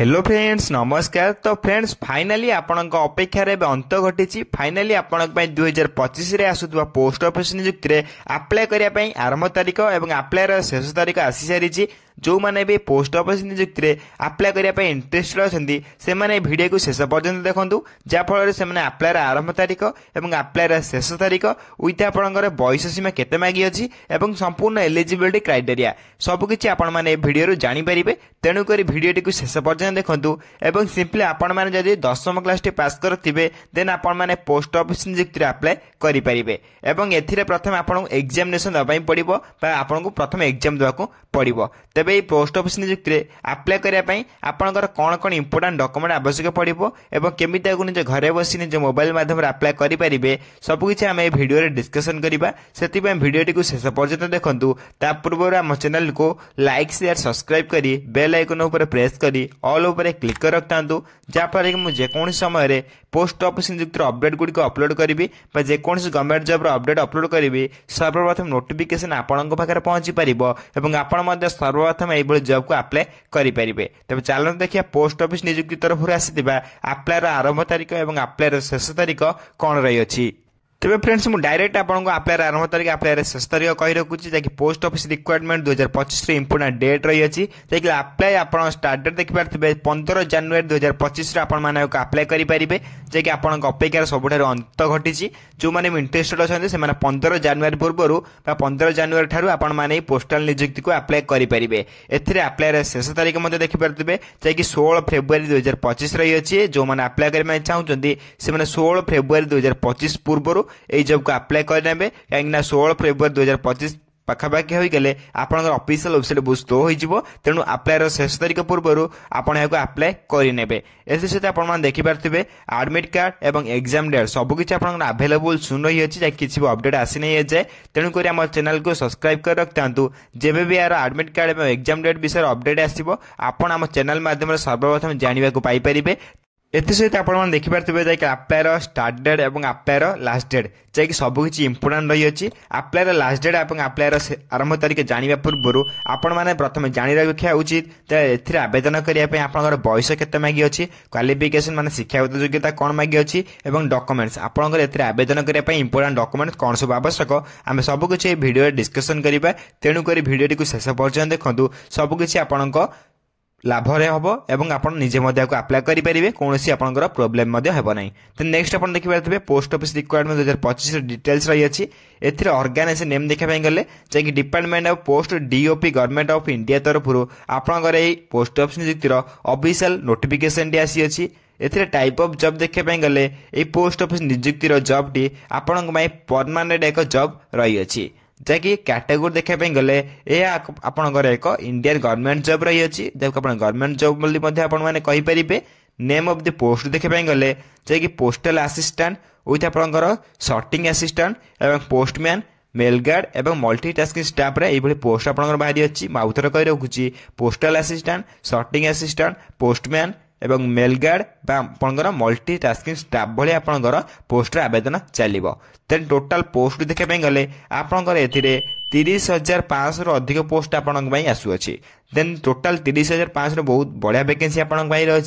Hello friends नमस्कार। तो friends finally आपणक अपेक्षार अंत घटी। फाइनाली आपण 2025 रे आसुवा पोस्ट ऑफिस नियुक्ति रे अप्लाई करने आरंभ तारीख और अप्लाई शेष तारीख आसी सारी। जो मैंने भी पोस्ट ऑफिस नियुक्ति रे अप्लाई करने इंटरेस्टेड अच्छा से मैंने वीडियो को शेष पर्यंत देखूँ जहाँफल से अप्लाई आरंभ तारीख और अप्लाई शेष तारीख विथ आपंकर बयस सीमा केते मागी अच्छी और संपूर्ण एलिजिबिलिटी क्राइटेरिया सबकि आपने वीडियो जानीपर। तेणुक वीडियो को शेष पर्यंत देखूँ और सिंपली आपण मैंने जब 10वीं क्लास पास करेंगे देन आपण मैंने पोस्ट ऑफिस नियुक्ति अप्लाई करेंगे। एवं एथिरे प्रथम आपको एग्जामिनेशन देवाई पड़ो आपको प्रथम एग्जाम देवाक पड़ो। तेबे ये पोस्ट ऑफिस नियुक्ति अप्लाई करने आपंकर कौन कौन इंपोर्टाट डॉक्यूमेंट आवश्यक पड़ो और केमी निज घरे बसी निज मोबाइल माध्यम अप्लाई करेंगे सबकि आम भिडियो डिस्कसन करवा। से भिडियो को शेष पर्यंत देखूँ। ता पूर्व आम चैनल को लाइक शेयर सब्सक्राइब करी बेल आइकन उपर प्रेस करी ऑल उपर क्लिक कर रखता जहाँफल कि मुझे जेकोसी समय पोस्ट ऑफिस नियुक्ति अपडेट गुड़िक अपलोड करी जेकोसी गवर्नमेंट जॉब अपडेट अपलोड करी सर्वप्रथम नोटिफिकेशन आपण पाखे पहुंची पार और आपण सर्वप्रथम ये जॉब को अप्लाई करेंगे। तेज चलते देखिए पोस्ट ऑफिस नियुक्ति तरफ आसार अप्लाई आरंभ तारीख और अप्लाई शेष तारीख कौन रही। तेज फ्रेंड्स मुझे डायरेक्ट आपको अप्लाई आरंभ तारीख अप्लाई शेष तारीख कही रखुच्छी जैसे post office requirement 2025 important date रही है। अप्लाई आप स्टार्ट डेट देखिए 15 जनवरी 2025 मैंने अप्लाई करेंगे जैकि आपंक अपेक्षार सबुठ अंत घटी। जो मैंने इंटरेस्टेड अच्छा से 15 जनवरी पूर्व 15 जनवरी ठार आपने पोस्टाल नियुक्ति को अप्लाई करेंगे। एथिरे अप्लाई शेष तारीख देखिपे जैकि 16 फेब्रुआरी 2025 रही है। जो मैंने अप्लाई करने चाहते से 16 फेब्रुआरी 2025 पूर्व ये जॉब को अप्लाई करेंगे कहीं 16 फेब्रुआरी 2025 पाखापाखि हो गले आपंकर ऑफिशियल वेबसाइट बुस्ट हो तेणु अप्लाई शेष तारीख पूर्व आपको अप्लाई करेंगे। एस सहित आप देखिपे एडमिट कार्ड और एग्जाम डेट सबकि अवेलेबल सुन रही है किसी भी अपडेट आसी नहीं जाए। तेणुक आम चैनल को सब्सक्राइब कर रखता जब भी यार एडमिट कार्ड और एग्जाम डेट विषय अपडेट आसो आपण आम चैनल माध्यम सर्वप्रथम जानवा पाइपर। एसहित आप देखिपे जैसे अप्लाई स्टार्ट डेट और अप्लाई लास्ट डेट जैकि सबकि इंपोर्टाट रही है। अप्लाई लास्ट डेट और अप्लाई आरंभ तारीख जाना पूर्व आपण मैंने प्रथम जाणी रखा उचित ए आवेदन करने आपंकर बयस केते मागी अच्छी क्वालिफिकेशन माने शिक्षागत योग्यता कौन मागी अच्छी और डॉक्यूमेंट्स आपंकर आवेदन करने इंपोर्टाट डॉक्यूमेंट्स कौन सब आवश्यक आम सबकि भिडियो डिस्कसन करवा। तेणुक भिडियो को शेष पर्यंत देखूँ सबकि आपण लाभ हम और आप निजे अप्लाई करेंगे कौन सी आपंकर प्रोब्लेम हेना। तो नेक्स्ट आप देखिए पोस्ट ऑफिस रिक्वायरमेंट 2025 डिटेल्स रही है। एथिरे ऑर्गेनाइजेशन नेम देखा गले जैकि department of post DOP government of India तरफ आपंकर पोस्ट ऑफिस नियुक्तिर ऑफिशियल नोटिफिकेशन टी आसी अच्छी। एथिरे टाइप ऑफ जॉब देखा गले ये पोस्ट ऑफिस नियुक्तिर जॉब टी आपण परमानेंट एक जॉब रही है जैकि कैटेगोरी देखा गले यह आपंकर एक इंडियन गवर्नमेंट जॉब रही है जब आप गवर्नमेंट जॉब मैंने कहींपर। नेम ऑफ द पोस्ट देखा गले जैकि पोस्टल असिस्टेंट विथ आपंकर सॉर्टिंग असिस्टेंट और पोस्टमैन मेल गार्ड और मल्टीटास्किंग स्टाफ रे ये पोस्ट आपंकर बाहरी अच्छी। आउथर कही रखुच्छी postal assistant sorting assistant postman एवं मेल गार्ड आपंकर मल्टीटास्किंग स्टाफ भाई आपंकर पोस्ट आवेदन चलो। देन टोटाल पोस्ट देखा गले आपंकर ए 30,500 अधिक पोस्ट आपण आसुच्छी। देन टोटाल 30,500 बहुत बढ़िया वैकेंसी आपण रही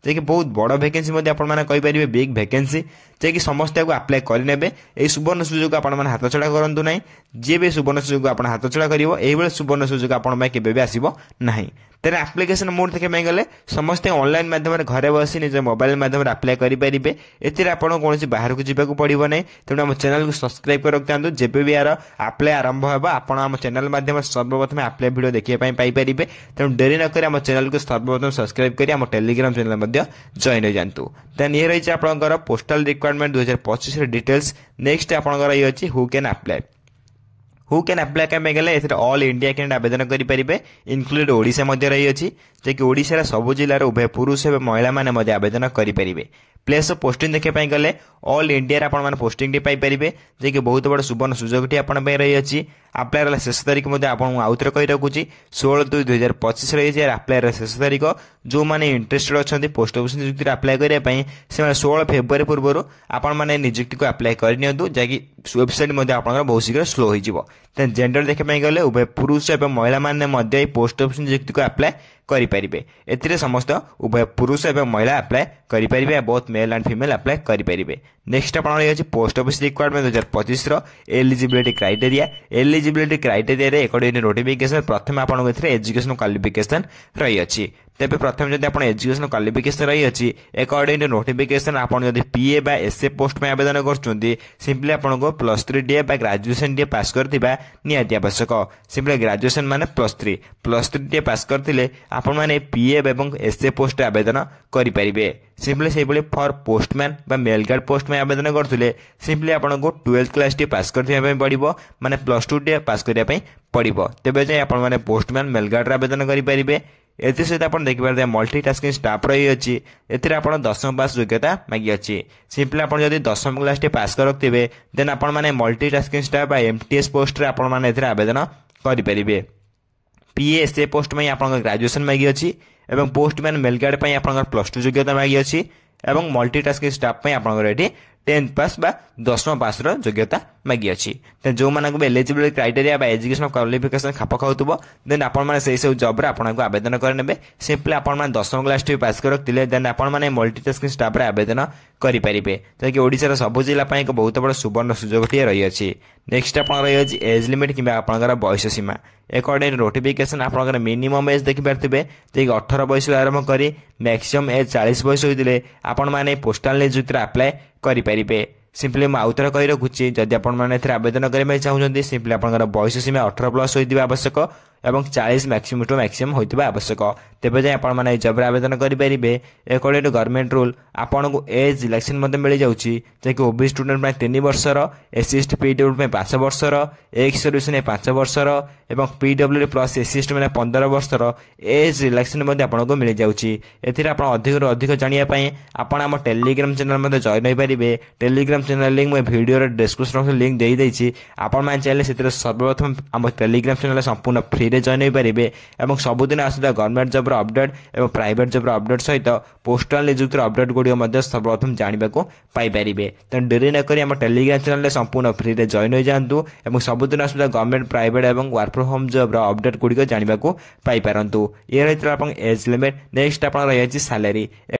जैकि बहुत बड़ वैकेंसी कहींपर बिग वैकेंसी जैकि समस्त को अप्लाई करेंगे। ये सुवर्ण सुजोग आप हाथ छड़ा करूँ ना जी भी सुवर्ण सुजोग आप हाथ छड़ा कर सुवर्ण सुजोग आपंप भी आसो ना। तेरे आप्लिकेसन मोड देखा गले समस्त ऑनलाइन माध्यम घरे बसी निज मोबाइल माध्यम अप्लाई करेंगे। एथिरे आपको कौन बाहर को जावाक पड़ो ना। तेणु आम चैनल को सब्सक्राइब कर रखता जब भी यार अप्लाई आरंभ होगा आपण आम चैनल माध्यम सर्वप्रथम अप्लाई वीडियो देखिए पाइपर। तेणु डेरी नक आम चैनल को सर्वप्रथम सब्सक्राइब कर आम टेलीग्राम चैनल जॉइन हो जातु। देन ये रही है पोस्टल रिक्वायरमेंट 2025 डिटेल्स। नेक्स्ट आपंकर ये अच्छी हु कैन अप्लाई क्या गले ऑल इंडिया कैंडिडेट आवेदन करेंगे इनक्लूड ओडिशा रही है जैकि ओडिशा सबु जिलार उभय पुरुष और महिला मैंने आवेदन करेंगे। प्लेस ऑफ पोस्टिंग देखा गले ऑल इंडिया आप पोस्टिंग पाइपर जैकि बहुत बड़ सुवर्ण सुजोग आप रही है। ଆପ୍ଲାଏର ଶେଷ ତାରିଖ ମଧ୍ୟ ଆପଣଙ୍କୁ ଆଉଥରେ କହି ରଖୁଛି 16/2/2025 ରହିଛି ଆପ୍ଲାଏର ଶେଷ ତାରିଖ। ଯେଉଁମାନେ ଇଣ୍ଟରେଷ୍ଟେଡ୍ ଅଛନ୍ତି ପୋଷ୍ଟ ଅଫିସ୍ ନିଯୁକ୍ତିରେ ଆପ୍ଲାଏ କରିବା ପାଇଁ ସେମାନେ 16 ଫେବୃଆରୀ ପୂର୍ବରୁ ଆପଣମାନେ ନିଯୁକ୍ତିକୁ ଆପ୍ଲାଏ କରିନିଅନ୍ତୁ, ଯାହାକି ୱେବସାଇଟ୍ ମଧ୍ୟ ଆପଣଙ୍କର ବହୁତ ଶୀଘ୍ର ସ୍ଲୋ ହୋଇଯିବ। ତେଣୁ ଜେଣ୍ଡର ଦେଖିବା ପାଇଁ ଗଲେ ଉଭୟ ପୁରୁଷ ଏବଂ ମହିଳାମାନେ ମଧ୍ୟ ଏହି ପୋଷ୍ଟ ଅଫିସ୍ ନିଯୁକ୍ତିକୁ ଆପ୍ଲାଏ କରିପାରିବେ। ଏଥିରେ ସମସ୍ତ ଉଭୟ ପୁରୁଷ ଏବଂ ମହିଳା ଆପ୍ଲାଏ କରିପାରିବେ, both male and female apply କରିପାରିବେ। ନେକ୍ସଟ ଆପଣଙ୍କର ରହିଛି ପୋଷ୍ଟ ଅଫିସ୍ ରିକ୍ୱାରମେଣ୍ଟ 2025ର ଏଲିଜିବିଲିଟି କ୍ରାଇଟେରିଆ। ଏଲିଜିବିଲିଟି କ୍ରାଇଟେରିଆରେ ଏକଡ଼ିଟି ନୋଟିଫିକେସନ୍ ପ୍ରଥମେ ଆପଣଙ୍କୁ ଏଥିରେ ଏଜୁକେସନ୍ କ୍ୱାଲିଫିକେସନ୍ ରହିଅଛି। ତେବେ ପ୍ରଥମେ ଯଦି ଆପଣ ଏଜୁକେସନ୍ କ୍ୱାଲିଫିକେସନ୍ ରହିଅଛି ଏକଡ଼ିଟି ନୋଟିଫିକେସନ୍ ଆପଣ ଯଦି ପିଏ ବା ଏସ୍ଏ ପୋଷ୍ଟ ପାଇଁ ଆବେଦନ କରୁଛନ୍ତି ସିମ୍ପଲି ଆପଣଙ୍କୁ +3 ଡିଏ ବା ଗ୍ରାଜୁଏସନ୍ ଡିଏ ପାସ୍ କରିଥିବା ନିହାତି ଆବଶ୍ୟକ। ସିମ୍ପଲି ଗ୍ରାଜୁଏସନ୍ ମାନେ +3 ଡିଏ ପାସ୍ କରିଥିଲେ ଆପଣମାନେ ପିଏ ଏବଂ ଏସ୍ଏ ପୋଷ୍ଟରେ ଆବେଦନ କରିପାରିବେ। ସିମ୍ପଲି ସେହିଭଳି ଫର୍ ପୋଷ୍ଟମ୍ୟାନ୍ ବା ମେଲ୍ ଗାର୍ଡ଼ ପୋଷ୍ଟ ପାଇଁ ଆବେଦନ କରୁଥିଲେ ସିମ୍ପଲି ଆପଣଙ୍କୁ 12th କ୍ଲାସ୍ ଟି ପାସ୍ କରିଥିବା ପାଇଁ ପଡ଼ିବ, ମାନେ +2 ଡିଏ ପାସ୍ କରିବା ପାଇଁ ପଡ଼ିବ। ତେବେ ଯାଇ ଆପଣମାନେ ପୋଷ୍ଟମ୍ୟାନ୍ ମେଲ୍ ଗାର୍ଡ଼ରେ ଆବେଦନ କରିପାରିବେ। ଏଥିସହିତ ଆପଣ ଦେଖିପାରିବେ ମଲ୍ଟିଟାସ୍କିଂ ଷ୍ଟାଫ୍ ରହିଅଛି। ଏଥିରେ ଆପଣ 10ମ ପାସ୍ ଯୋଗ୍ୟତା ମାଗିଅଛି। ସିମ୍ପଲି ଆପଣ ଯଦି 10ମ କ୍ଲାସ୍ ଟି ପାସ୍ କରିଥିବେ ଦେନ୍ ଆପଣମାନେ ମଲ୍ଟିଟାସ୍କିଂ ଷ୍ଟାଫ୍ ବା MTS ପୋଷ୍ଟରେ ଆପଣମାନେ ଏଥିରେ ଆବେଦନ କରିପାରିବେ। PSA ପୋଷ୍ଟ ପାଇଁ ଆପଣଙ୍କ ଗ୍ରାଜୁଏସନ୍ ମାଗିଅଛି ଏବଂ ପୋଷ୍ଟମ୍ୟାନ୍ ମେଲ୍ ଗାର୍ଡ଼ ପାଇଁ ଆପଣଙ୍କର +2 ଯୋଗ୍ୟତା ମାଗିଅଛି ଏବଂ ମଲ୍ଟିଟାସ୍କିଂ ଷ୍ଟାଫ୍ ପାଇଁ ଆପଣଙ୍କର ଏଠି 10th ପାସ୍ ବା 10ମ ପାସ୍ର ଯୋଗ୍ୟତା ମାଗିଅଛି। ତେଣୁ ଯେଉଁମାନଙ୍କୁ ବି ଏଲିଜିବିଲିଟି କ୍ରାଇଟେରିଆ ବା ଏଜୁକେସନ୍ କ୍ୱାଲିଫିକେସନ୍ ଖାପ ଖାଉଥିବ ଦେନ୍ ଆପଣମାନେ ସେହିସବୁ ଜବ୍ରେ ଆପଣଙ୍କୁ ଆବେଦନ କରିନେବେ। ସିମ୍ପଲି ଆପଣମାନେ 10ମ କ୍ଲାସ୍ ଟି ପାସ୍ କରି ରଖିଥିଲେ ଦେନ୍ ଆପଣମାନେ ମଲ୍ଟିଟାସ୍କିଂ ଷ୍ଟାଫ୍ରେ ଆବେଦନ କରିପାରିବେ, ଯାହାକି ଓଡ଼ିଶାର ସବୁ ଜିଲ୍ଲା ପାଇଁ ଏକ ବହୁତ ବଡ଼ ସୁବର୍ଣ୍ଣ ସୁଯୋଗଟିଏ ରହିଅଛି। ନେକ୍ସଟ ଆପଣଙ୍କର ରହିଅଛି ଏଜ୍ ଲିମିଟ୍ କିମ୍ବା ଆପଣଙ୍କର ବୟସ ସୀମା। ଏକଡ଼ିଟି ନୋଟିଫିକେସନ୍ ଆପଣଙ୍କର ମିନିମମ୍ ଏଜ୍ ଦେଖିପାରିଥିବେ, ଯିଏକି 18 ବୟସରୁ ଆରମ୍ଭ କରି ମ୍ୟାକ୍ସିମମ୍ ଏଜ୍ 40 ବୟସ ହୋଇଥିଲେ ଆପଣମାନେ ପୋଷ୍ଟାଲ ନିଯୁକ୍ତିରେ ଆପ୍ଲାଏ କରିପାରିବେ। ସିମ୍ପଲି ମୁଁ ଆଉଥରେ କହି ରଖୁଛି, ଯଦି ଆପଣମାନେ ଏଥିରେ ଆବେଦନ କରିବା ପାଇଁ ଚାହୁଁଛନ୍ତି ସିମ୍ପଲି ଆପଣଙ୍କର ବୟସ ସୀମା 18+ ହୋଇଥିବା ଆବଶ୍ୟକ ଏବଂ 40 ମ୍ୟାକ୍ସିମମ୍ ଟୁ ମ୍ୟାକ୍ସିମମ୍ ହୋଇଥିବା ଆବଶ୍ୟକ। ତେବେ ଯାଇ ଆପଣମାନେ ଏହି ଜବ୍ରେ ଆବେଦନ କରିପାରିବେ। ଏକଡ଼ିଟି ଗଭର୍ଣ୍ଣମେଣ୍ଟ ରୁଲ୍ ଆପଣଙ୍କୁ ଏଜ୍ ରିଲାକ୍ସେସନ୍ ମଧ୍ୟ ମିଳିଯାଉଛି, ଯାହାକି OBC ଷ୍ଟୁଡେଣ୍ଟ ପାଇଁ 3 ବର୍ଷର, SC/ST PWD ପାଇଁ 5 ବର୍ଷର, ଏକ୍ସ ସର୍ଭିସମ୍ୟାନ୍ ପାଇଁ 5 ବର୍ଷର ଏବଂ PWD ପ୍ଲସ୍ SC/ST ମାନେ 15 ବର୍ଷର ଏଜ୍ ରିଲାକ୍ସେସନ୍ ମଧ୍ୟ ଆପଣଙ୍କୁ ମିଳିଯାଉଛି। ଏଥିରେ ଆପଣ ଅଧିକରୁ ଅଧିକ ଜାଣିବା ପାଇଁ ଆପଣ ଆମ ଟେଲିଗ୍ରାମ ଚ୍ୟାନେଲ୍ ମଧ୍ୟ ଜଏନ୍ ହୋଇପାରିବେ। ଟେଲିଗ୍ରାମ ଚ୍ୟାନେଲ୍ ଲିଙ୍କ୍ ମୁଁ ଭିଡ଼ିଓର ଡେସ୍କ୍ରିପ୍ସନ୍ ଲିଙ୍କ୍ ଦେଇଦେଇଛି। ଆପଣମାନେ ଚାହିଁଲେ ସେଥିରେ ସର୍ବପ୍ରଥମ ଆମ ଟେଲିଗ୍ରାମ ଚ୍ୟାନେଲ୍ ସମ୍ପୂର୍ଣ୍ଣ ଫ୍ରିରେ ଜଏନ୍ ହୋଇପାରିବେ ଏବଂ ସବୁଦିନ ଆସୁଥିବା ଗଭର୍ଣ୍ଣମେଣ୍ଟ ଜବ୍ର ଅପଡେଟ୍ ଏବଂ ପ୍ରାଇଭେଟ୍ ଜବ୍ର ଅପଡେଟ୍ ସହିତ ପୋଷ୍ଟାଲ ନିଯୁକ୍ତିର ଅପଡେଟ୍ ଗୁଡ଼ିକ ମଧ୍ୟ ସର୍ବପ୍ରଥମ ଜାଣିବାକୁ ପାଇପାରିବେ। ତେଣୁ ଡେରି ନକରି ଆମ ଟେଲିଗ୍ରାମ ଚ୍ୟାନେଲରେ ସମ୍ପୂର୍ଣ୍ଣ ଫ୍ରିରେ ଜଏନ୍ ହୋଇଯାଆନ୍ତୁ ଏବଂ ସବୁଦିନ ଆସୁଥିବା ଗଭର୍ଣ୍ଣମେଣ୍ଟ ପ୍ରାଇଭେଟ୍ ଏବଂ ୱାର୍କ ଫ୍ରମ୍ ହୋମ୍ ଜବ୍ର ଅପଡେଟ୍ ଗୁଡ଼ିକ ଜାଣିବାକୁ ପାଇପାରନ୍ତୁ। ଇଏ ରହିଥିଲା ଆପଣଙ୍କ ଏଜ୍ ଲିମିଟ୍। ନେକ୍ସଟ ଆପଣଙ୍କର ରହିଛି ସାଲାରୀ।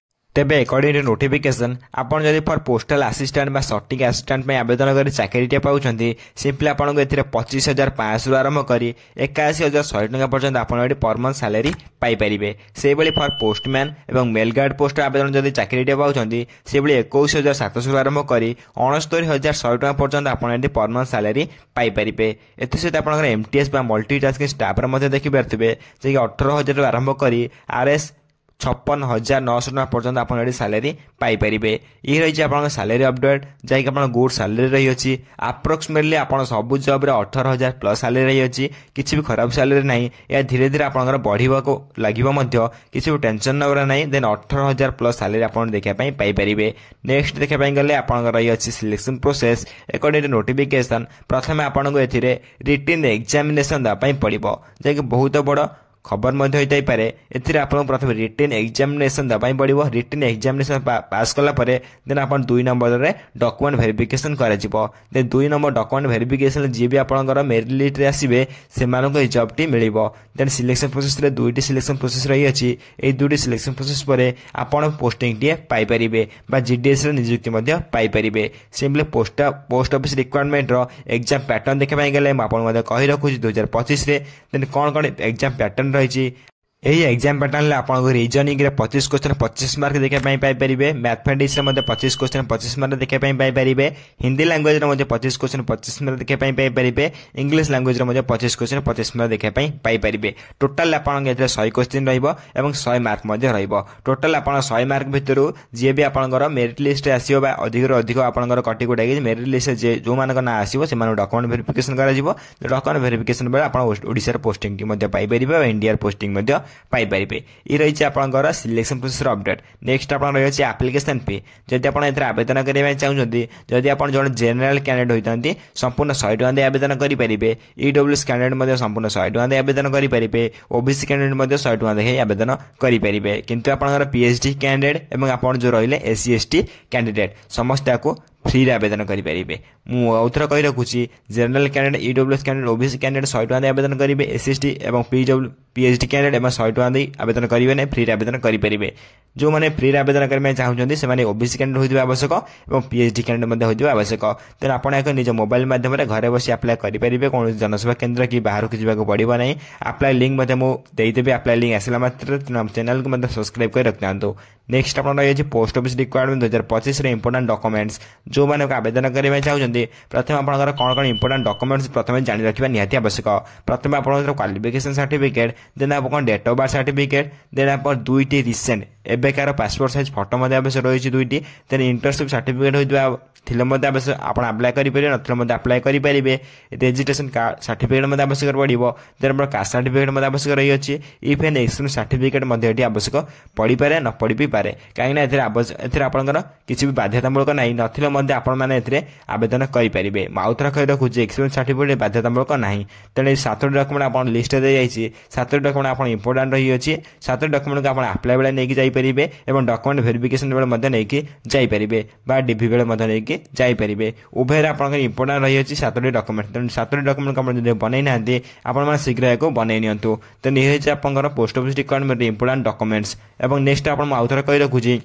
ତେବେ ଏକଡ଼ିଟି ନୋଟିଫିକେସନ୍ ଆପଣ ଯଦି ଫର୍ ପୋଷ୍ଟାଲ ଆସିଷ୍ଟାଣ୍ଟ ବା ସଟିଂ ଆସିଷ୍ଟାଣ୍ଟ ପାଇଁ ଆବେଦନ କରି ଚାକିରିଟିଏ ପାଉଛନ୍ତି ସିମ୍ପଲି ଆପଣଙ୍କୁ ଏଥିରେ 25,500ରୁ ଆରମ୍ଭ କରି 81,100 ଟଙ୍କା ପର୍ଯ୍ୟନ୍ତ ଆପଣ ଏଠି ପର୍ ମନ୍ଥ ସାଲାରୀ ପାଇପାରିବେ। ସେହିଭଳି ଫର୍ ପୋଷ୍ଟମ୍ୟାନ୍ ଏବଂ ମେଲ୍ ଗାର୍ଡ଼ ପୋଷ୍ଟ ଆବେଦନ ଯଦି ଚାକିରିଟିଏ ପାଉଛନ୍ତି ସେଭଳି 21,700ରୁ ଆରମ୍ଭ କରି 69,100 ଟଙ୍କା ପର୍ଯ୍ୟନ୍ତ ଆପଣ ଏଠି ପର୍ ମନ୍ଥ ସାଲାରୀ ପାଇପାରିବେ। ଏଥିସହିତ ଆପଣଙ୍କର MTS ବା ମଲ୍ଟିଟାସ୍କିଂ ଷ୍ଟାଫ୍ରେ ମଧ୍ୟ ଦେଖିପାରୁଥିବେ, ଯିଏକି 18,000ରୁ ଆରମ୍ଭ କରି RS 56,900 ଟଙ୍କା ପର୍ଯ୍ୟନ୍ତ ଆପଣ ଏଠି ସାଲାରୀ ପାଇପାରିବେ। ଇଏ ରହିଛି ଆପଣଙ୍କ ସାଲାରୀ ଅପଡେଟ୍, ଯାହାକି ଆପଣ ଗୁଡ୍ ସାଲାରୀ ରହିଅଛି। ଆପ୍ରୋକ୍ସିମେଟଲି ଆପଣ ସବୁ ଜବ୍ରେ 18,000+ ସାଲାରୀ ରହିଅଛି, କିଛି ବି ଖରାପ ସାଲାରୀ ନାହିଁ। ଏହା ଧୀରେ ଧୀରେ ଆପଣଙ୍କର ବଢ଼ିବାକୁ ଲାଗିବ ମଧ୍ୟ, କିଛି ବି ଟେନସନ୍ ନେବାର ନାହିଁ। ଦେନ୍ 18,000+ ସାଲାରୀ ଆପଣ ଦେଖିବା ପାଇଁ ପାଇପାରିବେ। ନେକ୍ସଟ ଦେଖିବା ପାଇଁ ଗଲେ ଆପଣଙ୍କର ରହିଅଛି ସିଲେକ୍ସନ୍ ପ୍ରୋସେସ୍। ଏକଡ଼ିଟି ନୋଟିଫିକେସନ୍ ପ୍ରଥମେ ଆପଣଙ୍କୁ ଏଥିରେ ରିଟିନ୍ ଏକ୍ଜାମିନେସନ୍ ଦେବା ପାଇଁ ପଡ଼ିବ, ଯାହାକି ବହୁତ ବଡ଼ ଖବର ମଧ୍ୟ ହୋଇଥାଇପାରେ। ଏଥିରେ ଆପଣଙ୍କୁ ପ୍ରଥମେ ରିଟିନ୍ ଏକ୍ଜାମିନେସନ୍ ଦେବା ପାଇଁ ପଡ଼ିବ। ରିଟିନ୍ ଏକ୍ଜାମିନେସନ୍ ପାସ୍ କଲା ପରେ ଦେନ୍ ଆପଣ 2 ନମ୍ବରରେ ଡକୁମେଣ୍ଟ ଭେରିଫିକେସନ୍ କରାଯିବ। ଦେନ୍ 2 ନମ୍ବର ଡକୁମେଣ୍ଟ ଭେରିଫିକେସନ୍ ଯିଏ ବି ଆପଣଙ୍କର ମେରିଟ୍ ଲିଷ୍ଟରେ ଆସିବେ ସେମାନଙ୍କୁ ଏହି ଜବ୍ଟି ମିଳିବ। ଦେନ୍ ସିଲେକ୍ସନ୍ ପ୍ରୋସେସ୍ରେ 2ଟି ସିଲେକ୍ସନ୍ ପ୍ରୋସେସ୍ ରହିଅଛି। ଏହି 2ଟି ସିଲେକ୍ସନ୍ ପ୍ରୋସେସ୍ ପରେ ଆପଣ ପୋଷ୍ଟିଂଟିଏ ପାଇପାରିବେ ବା GDSରେ ନିଯୁକ୍ତି ମଧ୍ୟ ପାଇପାରିବେ। ସିମ୍ପଲି ପୋଷ୍ଟ ଅଫିସ୍ ରିକ୍ୱାରମେଣ୍ଟର ଏକ୍ଜାମ୍ ପ୍ୟାଟର୍ନ ଦେଖିବା ପାଇଁ ଗଲେ ମୁଁ ଆପଣଙ୍କୁ ମଧ୍ୟ କହି ରଖୁଛି 2025ରେ ଦେନ୍ କ'ଣ କ'ଣ ଏକ୍ଜାମ୍ ପ୍ୟାଟର୍ନ ରହିଛି। ଏହି ଏକ୍ଜାମ୍ ପ୍ୟାଟର୍ନରେ ଆପଣଙ୍କୁ ରିଜନିଂରେ 25 କ୍ୱେଶ୍ଚନ୍ 25 ମାର୍କ ଦେଖିବା ପାଇଁ ପାଇପାରିବେ। ମ୍ୟାଥମେଟିକ୍ସରେ ମଧ୍ୟ 25 କ୍ୱେଶ୍ଚନ୍ 25 ମାର୍କ ଦେଖିବା ପାଇଁ ପାଇପାରିବେ। ହିନ୍ଦୀ ଲାଙ୍ଗୁଏଜରେ ମଧ୍ୟ 25 କ୍ୱେଶ୍ଚନ୍ 25 ମାର୍କ ଦେଖିବା ପାଇଁ ପାଇପାରିବେ। ଇଂଲିଶ ଲାଙ୍ଗୁଏଜରେ ମଧ୍ୟ 25 କ୍ୱେଶ୍ଚନ୍ 25 ମାର୍କ ଦେଖିବା ପାଇଁ ପାଇପାରିବେ। ଟୋଟାଲ ଆପଣଙ୍କ ଏଥିରେ 100 କ୍ୱେଶ୍ଚନ୍ ରହିବ ଏବଂ 100 ମାର୍କ ମଧ୍ୟ ରହିବ। ଟୋଟାଲ ଆପଣ 100 ମାର୍କ ଭିତରୁ ଯିଏ ବି ଆପଣଙ୍କର ମେରିଟ୍ ଲିଷ୍ଟରେ ଆସିବ ବା ଅଧିକରୁ ଅଧିକ ଆପଣଙ୍କର କଟି କୁଟାକି ମେରିଟ୍ ଲିଷ୍ଟରେ ଯେଉଁମାନଙ୍କ ନାଁ ଆସିବ ସେମାନଙ୍କୁ ଡକୁମେଣ୍ଟ ଭେରିଫିକେସନ୍ କରାଯିବ। ଡକୁମେଣ୍ଟ ଭେରିଫିକେସନ୍ ବେଳେ ଆପଣ ଓଡ଼ିଶାର ପୋଷ୍ଟିଂଟି ମଧ୍ୟ ପାଇପାରିବେ ବା ଇଣ୍ଡିଆର ପୋଷ୍ଟିଂ ମଧ୍ୟ पाइपर ये रही है आपंकर सिलेक्शन प्रोसेस अपडेट। नेक्स्ट आप रही है एप्लिकेशन फी। जदि आप आवेदन करने चाहते जदि आप जन जेनेल कैंडिडेट होता संपूर्ण 100 टका दे आवेदन करेंगे। ईडब्ल्यूएस कैंडिडेट संपूर्ण 100 टका दे आवेदन करेंगे। ओबीसी कैंडिडेट 100 टका देखिए आवेदन करेंगे। किंतु आपंकर पीएचडी कैंडिडेट और आप जो रही एससी एसटी कैंडिडेट समस्त को फ्री आवेदन करेंगे। मुझे कही रखुच्छी general candidate EWS candidate OBC candidate 100 टका दे आवेदन करेंगे। एससी एसटी और पीएचडी कैंडिडेट 100 टका दे आवेदन करेंगे ना फ्री आवेदन करेंगे। जो मैंने फ्री आवेदन करने चाहते से ओबीसी कैंडिडेट होता आवश्यक और पीएचडी कैंडिडेट होता आवश्यक। तेनाली आप एक निज मोबाइल माध्यम घर बस आप्लाय करेंगे। कौन जनसेवा केन्द्र कि बाहर को जावाक पड़ो ना। आप्लाय लिंक मुझे आप्लाय लिंक आसला मात्र चैनल को सब्सक्राइब कर रखि था। नेक्स्ट आप रही है post office requirement 2025 important documents. जो मैंने आवेदन करने चाहते प्रथम आपंकर कौन कौन इंपोर्टेंट डॉक्यूमेंट्स प्रथम जानी रखा निहाती आवश्यक। प्रथम आप क्वालिफिकेशन सर्टिफिकेट देन आप date of birth certificate then आप 2टी रिसेंट एबेकार पासपोर्ट साइज फोटो आवश्यक रही 2टी देन इंटर्नशिप सर्टिफिकेट होता आवश्यक आप आप्लाय करेंगे ना आप्लाय करेंगे। रेजिस्ट्रेशन कार्ड सर्टिफिकेट आवश्यक पड़ो देन आप कास्ट सर्टिफिकेट आवश्यक रही है। इफ एन एक्सपीरियंस सर्टिफिकेट आवश्यक पड़ पाए न पड़ भी पाए कहीं आपंकर किसी भी बाध्यतामूलक ना आपने आवेदन करेंगे। आउथर कही रखुच्छे एक्सपीरियंस सर्टिफिकेट बाध्यतामूलक ना तेणु 7 डॉक्यूमेंट आप लिस्ट दे जाइए। 7 डॉक्यूमेंट आप इंपोर्टेंट रही है। 7 डॉक्यूमेंट को आप आप्लाय बेले नहीं जाइए और डॉक्यूमेंट वेरिफिकेशन बेले नहीं जाइए डीवी बेले नहीं जाइए। उभय आप इंपोर्टेंट रही है 7टी डॉक्यूमेंट। तेणु 7टी डॉक्यूमेंट आप बनई ना आप शीघ्र एक बनई नि। तेणु ये आपंकर post office requirement important documents. और नेक्स्ट आप आउथर कही रखुच्छी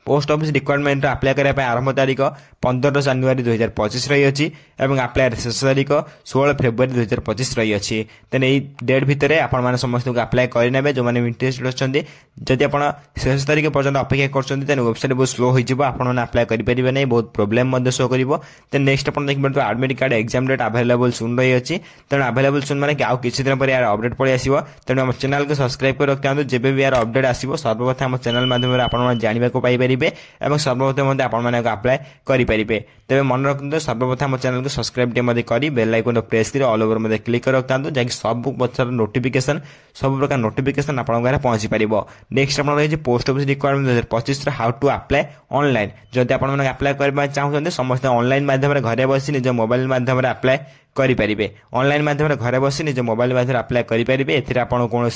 पोस्ट ऑफिस रिक्वायरमेंट आप्लाय करने आरंभ तारीख 15 जनवरी 2025 रही है और आप्लाय शेष तारीख 16 फेब्रुआरी 2025 रही है। तेने यही डेट भितर आपण समस्त को आप्लाय करेंगे जो मैंने इंटरेस्टेड अच्छा। जदि आप शेष तारीख पर्यटन अपेक्षा कर वेबसाइट बहुत स्लो हो आप्लाय करेंगे नहीं बहुत प्रोब्लेम शो कर। नेक्स्ट आप देखिए admit card exam date available सुन रही है। तेणु अवेलेबल सुन मैंने आउ किसी दिन पर यार अपडेट पड़े आसो। तेणु आम चैनल को सब्सक्राइब कर रखते जब भी यार अपडेट आसो सर्वप्रथम चैनल माध्यम आप जानवाक पाइपर और सर्वप्रथम आप आप्लाय करेंगे। तेज मन रखते सर्वप्रथम चैनल को सब्सक्राइब कर बेल आइकन प्रेस कर ऑल ओवर क्लिक कर रखता जैसे सब प्रकार नोटिफिकेशन सब प्रकार नोटिफिकेशन आप पहुंची पार। नेक्स्ट आप रही है post office requirement 2025 how to apply online. जदि आप आप्लाय करने चाहते समस्त ऑनलाइन माध्यम घर बस निज मोबाइल माध्यम आप्लाय करेंगे। ऑनलाइन माध्यम घर बस निज मोबाइल माध्यम आप्लाय करेंगे। एपण कौन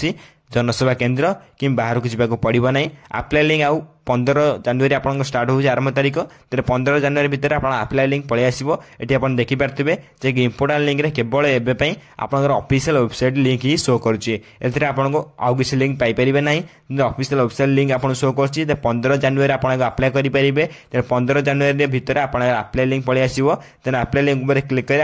जनसेवा केन्द्र कि बाहर को जावाक पड़ो ना। आप्लाय लिंक आउ 15 जनवरी आप स्टार्ट हो आरंभ तारीख। तेरे 15 जनवरी भितर आप आप्लाय लिंक पलि आसो। ये आप देखिपारे जे इंपोर्टेंट लिंक रे केवल एवं आपंकर ऑफिशियल वेबसाइट लिंक ही शो करुच्ची। आपको आउ किसी लिंक पाइपर ना ऑफिशियल वेबसाइट लिंक आप शो कर 15 जनवरी आप आप्लाय करेंगे। 15 जनवरी भितर आप आप्लाय लिंक पलि आसो। तेना आप्लाय लिंक पर क्लिक कर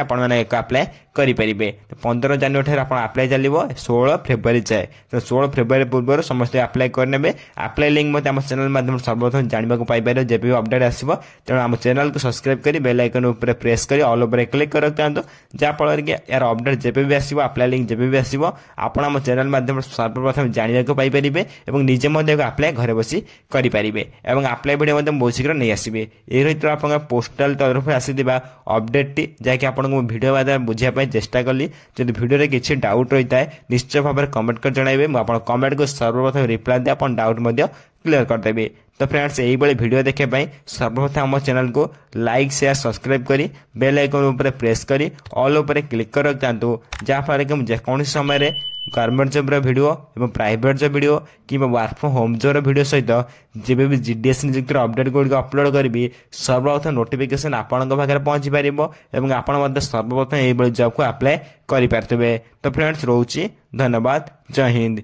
आप्लाय करेंगे। 15 जनवरी आप आप्लाय चलो 16 फेब्रुआरी जाए। तो 16 फेब्रुआरी पूर्व समस्त आप्लाय करेंगे। आप्लाय लिंक मत चैनल माध्यम सर्वप्रथम जानवाक पाइपर जब भी अपडेट आसो। तेणु आम चैनल को सब्सक्राइब कर बेल आइकन उपर प्रेस कर ऑल ओवर क्लिक कर रखता जहाँफल कि यार अपडेट जब भी आसो आप्लाय लिंक जब भी आसो आप चैनल माध्यम सर्वप्रथम जानवाक पाइपर और निजे आप्लाय घर बसी करेंगे और आप्लाय वीडियो बहुत शीघ्र नहीं आसवे। ये रही आप पोस्टाल तरफ आसीथिबा अपडेट टी जहाँकि आपको वीडियो माध्यम बुझापी चेष्टा कली। जब वीडियो किसी डाउट रही है निश्चय भाव में कमेंट कर जनइबे। मुझे कमेंट को सर्वप्रथम रिप्लाई दे आप डाउट क्लियर करदेवी। तो फ्रेंड्स यही वीडियो देखापी सर्वप्रथम आम चैनल को लाइक शेयर सब्सक्राइब करी बेल आइकन उपर प्रेस करी ऑल ओवर क्लिक कर रखता जहाँफल कि जेकोसी समय गवर्नमेंट जॉब वीडियो और प्राइवेट जॉब वीडियो कि work from home job video सहित जब भी जीडीएस नियुक्ति अपडेट गुड़िक अपलोड करी सर्वप्रथम नोटिफिकेशन आपण पाखे पहुंची पार और आप सर्वप्रथम ये जॉब को अप्लाई करें। तो फ्रेंड्स रोची धन्यवाद। जय हिंद।